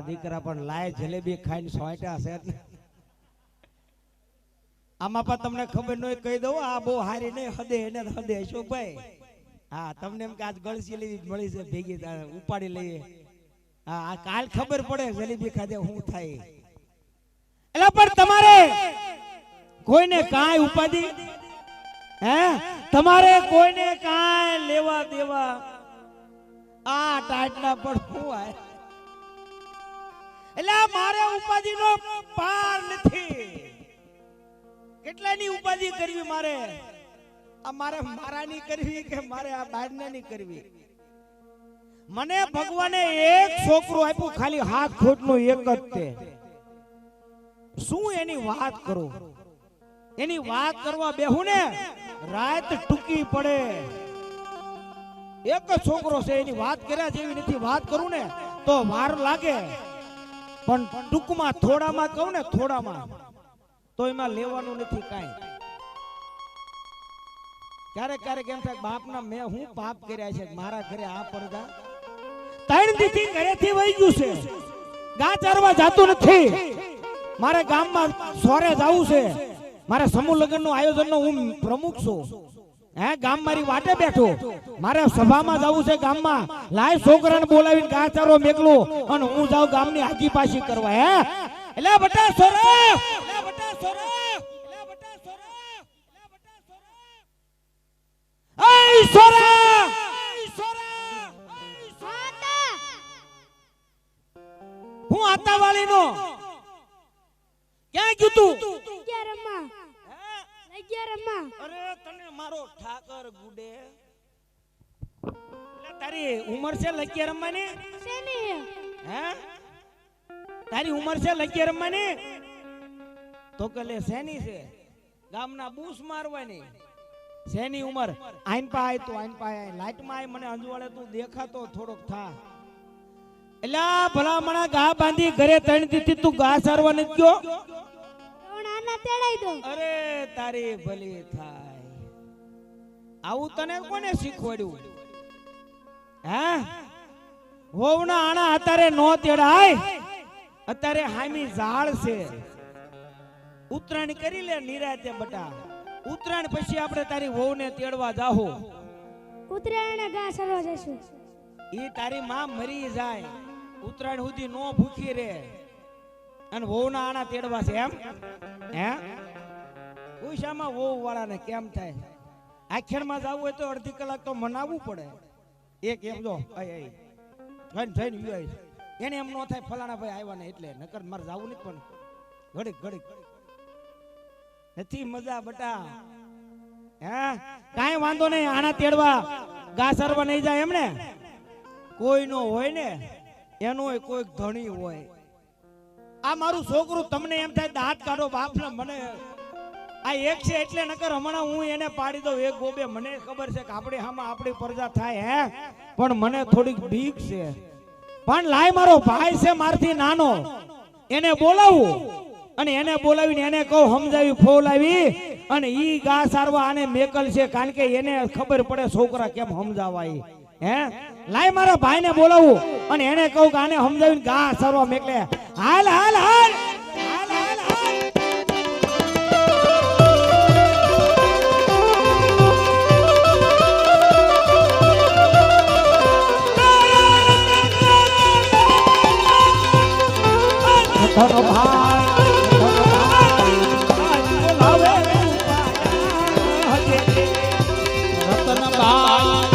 દીકરા પણ લાય જલેબી ખાઈને સોંટ્યા છે આમાં પણ તમને ખબર ન હોય કહી દઉં આ બહુ હારી નહીં હદે એને હદે અશોકભાઈ હા તમને એમ કે આજ ગળસી લેવી મળી છે ભેગી ઉપાડી લઈએ હા આ કાલ ખબર પડે જલેબી ખાધે શું થાય એટલે પણ તમારે કોઈને કાંઈ ઉપાધિ હે તમારે કોઈને કાંઈ લેવા દેવા આ ટાટના પણ શું આય એટલે મારે ઉપાધિનો પાર નથી કેટલાની ઉપાધિ કરવી મારે આ મારે મારાની કરવી કે મારે આ બારનાની કરવી મને ભગવાને એક છોકરો આપ્યું ખાલી હાથ ખોટનું એક જ તે શું એની વાત કરું એની વાત કરવા બેહું ને રાત ટૂંકી પડે એક જ છોકરો છે એની વાત કર્યા જેવી નથી વાત કરું ને તો વાર લાગે પણ ટૂંકમાં થોડામાં કહું ને થોડામાં તો એમાં લેવાનું નથી કાંઈ ક્યારેક ક્યારેક એમ થાય બાપના મેં હું પાપ કર્યા છે મારા ઘરે આ પડદા 3 દીથી ઘરેથી વહી ગયું છે ગા ચારવા જાતું નથી મારે ગામમાં સોરે જવું છે મારે સમૂહ લગ્નનું આયોજનનો હું પ્રમુખ છું હે ગામ મારી વાટે બેઠો મારે સભામાં જવું છે ગામમાં લાય છોકરાને બોલાવીને ગા ચારો મેકલો અને હું જાઉં ગામની આગી પાછી કરવા હે એટલે બટા સોરે એટલે બટા સોરે એટલે બટા સોરે એટલે બટા સોરે એ સોરા હું આતા વાળી નો ક્યાં ગયું તું અરે તને મારો ઠાકર ગુડે એટલે તારી ઉંમર છે લગિયા રમવાની હે તારી ઉંમર છે લગિયા રમવાની તો કે લે શેની છે ગામના બૂસ મારવાની શેની ઉંમર આઈન પાય તું આઈન પાય લાઈટ માં આય મને અંજવાળે તું દેખાતો થોડોક થા એલા ભલામણા ગા બાંધી ઘરે 3 દીથી તું ગા સારવા નથી ગયો અરે તારી ભલી થાય આવું તને કોને શીખવાડ્યું હે વોવના આણા અત્યારે નો તેડાય અત્યારે હામી ઝાડ છે ઉત્તરાયણ કરી લે નિરાતે બટા ઉત્તરાયણ પછી આપણે તારી વહુને તેડવા જાહો ઉત્તરાયણ ગા સરવા જશું ઈ તારી માં મરી જાય ઉત્તરાયણ સુધી નો ભૂખી રે અને વહુના આણા તેડવા છે એમ હે ઉષામાં વહુ વાળાને કેમ થાય આખેરમાં જવું હોય તો અડધી કલાક તો મનાવવું પડે એક એમ જો એને એમ નો થાય ફલાણા ભાઈ આવ્યા ને એટલે નકર મારે જવું નથી પણ ઘડીક ઘડીક નથી મજા બટા હે કાંઈ વાંધો નહીં આણા તેડવા ગા સરવા નહીં જાય એમને કોઈ નો હોય ને એનો કોઈ ધણી હોય આ મારું છોકરું તમને એમ થાય દાંત કાઢો બાપને મને આ એક છે એટલે નકર હમણાં હું એને પાડી દઉં એક ગોબે મને ખબર છે કે આપણે હામાં આપણી પ્રજા થાય હે પણ મને થોડીક બીક છે પણ લાય મારો ભાઈ છે મારથી નાનો એને બોલાવું અને એને બોલાવીને એને કહું સમજાવી ફોલાવી અને ઈ ગા સારવા આને મેકલ છે કારણ કે એને ખબર પડે છોકરા કેમ સમજાવાય હે લાય મારા ભાઈને બોલાવું અને એને કહું કે આને સમજાવીને ગા સારવા મેકલે હાલ હાલ હાલ હાલ હાલ હાલ ધરો ભાઈ રતન ભાઈ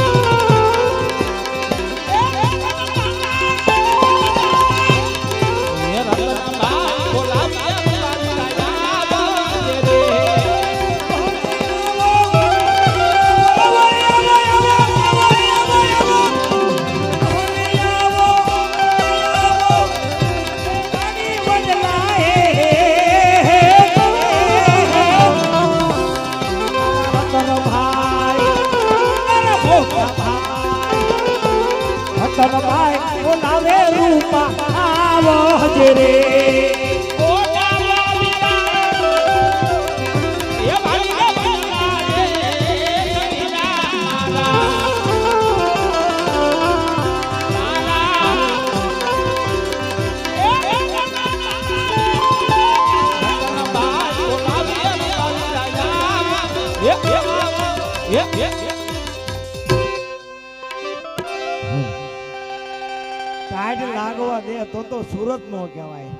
ટાઈટ લાગવા દે તો સુરત નો કહેવાય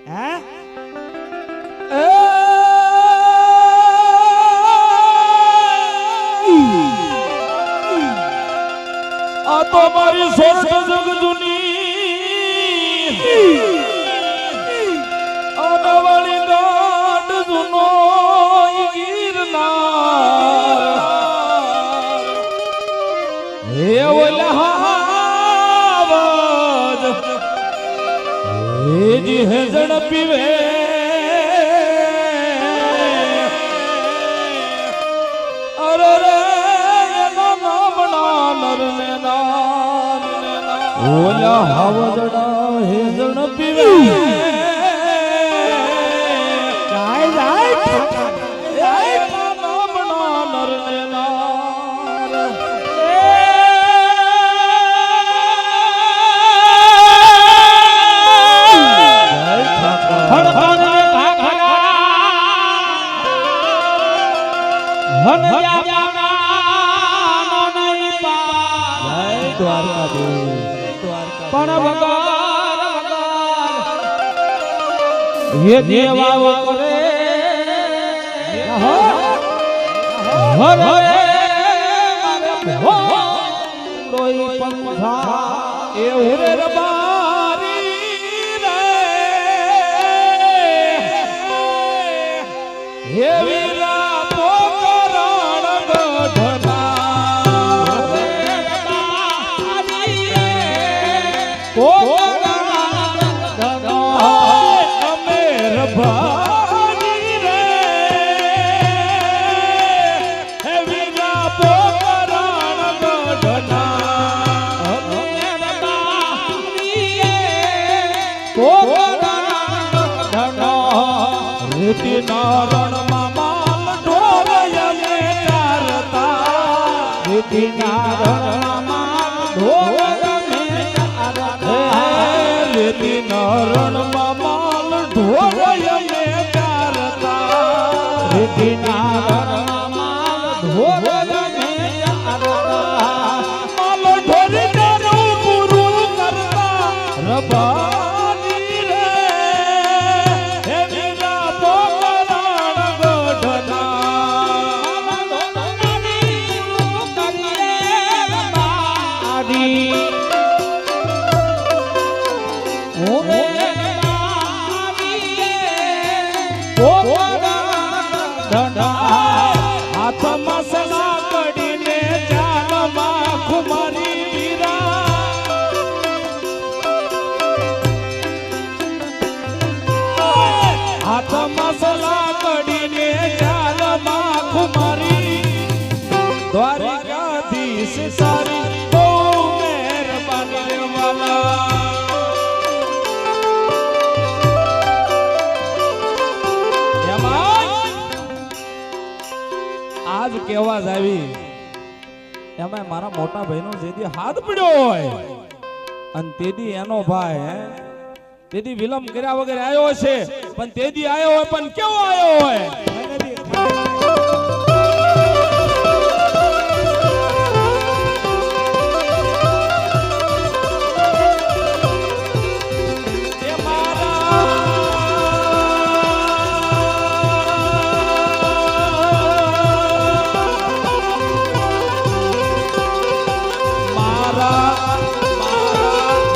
હે આ તો મારી સોરઠ જગજુની અનવાળી દાંડ જુનો ગિરનાર હે ઓલા હાવજ હે જી હે ઝડપી વે અરે રે નરને ઓલા હાવજડા હે ઝડપી વે ये देवा करे हरे हो लोई पंखा ए उरे रबारी रे हे वीरा पोकरण गढ़ना रे रबारी भानी रे हे वीरा पोकरण गढ़ना રેતી નારણ માલ ઢોરય મે ચારતા રેતી નારણ માલ ઢોરય મે ચારતા રેતી નારણ માલ ઢોરય મે ચારતા રેતી નારણ માલ ઢોરય મે ચારતા માલ ઢોરી તારું પૂરું કરતા રબા હાથમાં સલા પડીને જાનમાં ખુમારી વીરા હાથમાં સલા પડીને જાનમાં ખુમારી દ્વારિકાધીશ સારી બહુ મહેરબાની વાલા આજ કેવા જ આવી એમાં મારા મોટા ભાઈનો જેદી હાથ પડ્યો હોય અને તેદી એનો ભાઈ તેદી વિલંબ કર્યા વગર આવ્યો છે પણ તેદી આવ્યો હોય પણ કેવો આવ્યો હોય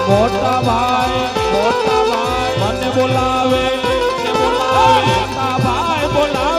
મોટા ભાઈ મને બોલાવે મોટા ભાઈ બોલાવે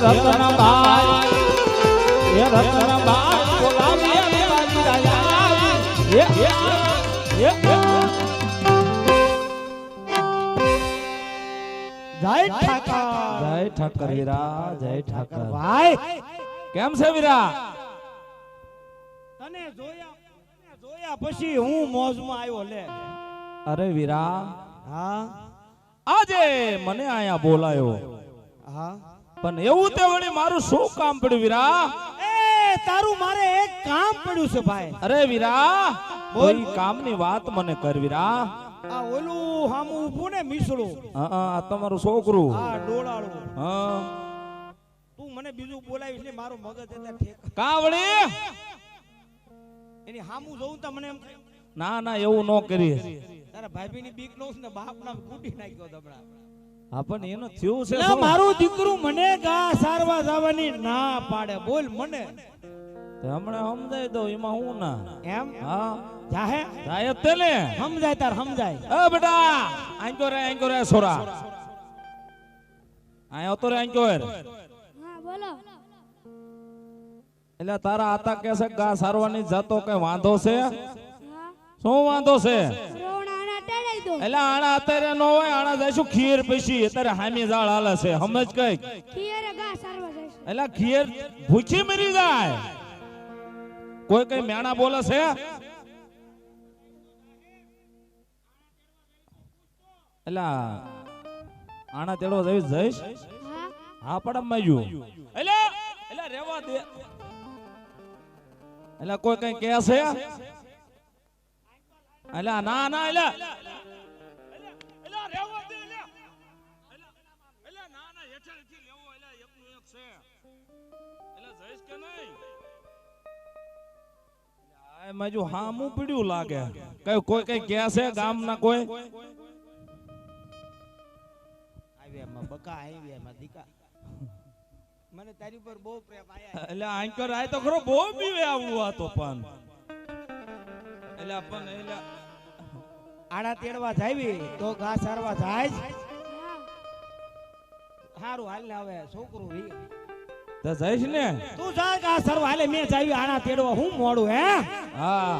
રતનભાઈ બોલાવીએ મારી દયા. એ જય ઠાકર. જય ઠાકર વીરા, જય ઠાકર. ભાઈ કેમ છે વીરા? તને જોયા પછી હું મોજમાં આવ્યો લે. અરે વીરા, હા આજે મને આયા બોલાયો, હા પણ એવું તે વળી મારું શું કામ પડ્યું વીરા? એ તારું મારે એક કામ પડ્યું છે ભાઈ. અરે વીરા, કોઈ કામની વાત મને કર વીરા. આ ઓલું હામું ઊભું ને મીસળું, હા આ તમારું છોકરું. આ ડોળાળું, હા તું મને બીજું બોલાવીશ ને મારું મગજ એટલે ઠેક. કા વળી? એની હામું જોઉં તો મને એમ થાય, ના ના એવું ન કરીશ. તારા ભાભીની બીક નો ને બાપ નામ કૂટી નાખ્યો તમણા. હા પણ એનું થયું છે ના શું? મારું દીકરું મને ગા સારવા જવાની ના પાડે. બોલ મને તે હમણાં સમજાય દો, એમાં હું ના. એમ હા જાહે જાય જ તે ને. સમજાય તાર સમજાય. એ બેટા આંકો રે સોરા. આયો તો રે આંકો રે. હા બોલો. એટલે તારા આતા કે છે ગા સારવાની જતો કઈ વાંધો છે? હા શું વાંધો છે? રોણાના ટેડાઈ દો. એટલે આણા અત્યારે ન હોય, આણા જઈશું ખીર પછી. અત્યારે હામી જાળ હાલે છે, સમજ કઈ. ખીરે ઘા સારવા જઈશું. એટલે ખીર ભૂખી મરી જાય. કોઈ કઈ મેણા બોલે છે? એટલે આણા તેડો જઈશ. હા હા પણ માયું એટલે રેવા દે. એટલે કોઈ કઈ કહે છે? એટલે ના ના એટલે રેવા દે. એટલે ના ના હેઠળથી લેવો. એટલે એકનું એક છે. એટલે જઈશ કે નહીં? આ માજુ હામું પીડ્યું લાગે. કઈ કોઈ કઈ કહે છે ગામના કોઈ? આવ્યા બકા આવ્યા દીકા. મને તારી પર બહુ પ્રેમ આયા. એટલે આંકર આય તો ખરો બહુ બીવે આવું આ તો પણ. એટલે પણ એટલે આડા તેડવા જાવી તો ગા સારવા જાય જ. હા હારું હાલ ને હવે છોકરું રી. તો જઈશ ને? તું જા ગા સારવા હાલે મેં જાવી આડા તેડવા. હું મોડું હે? હા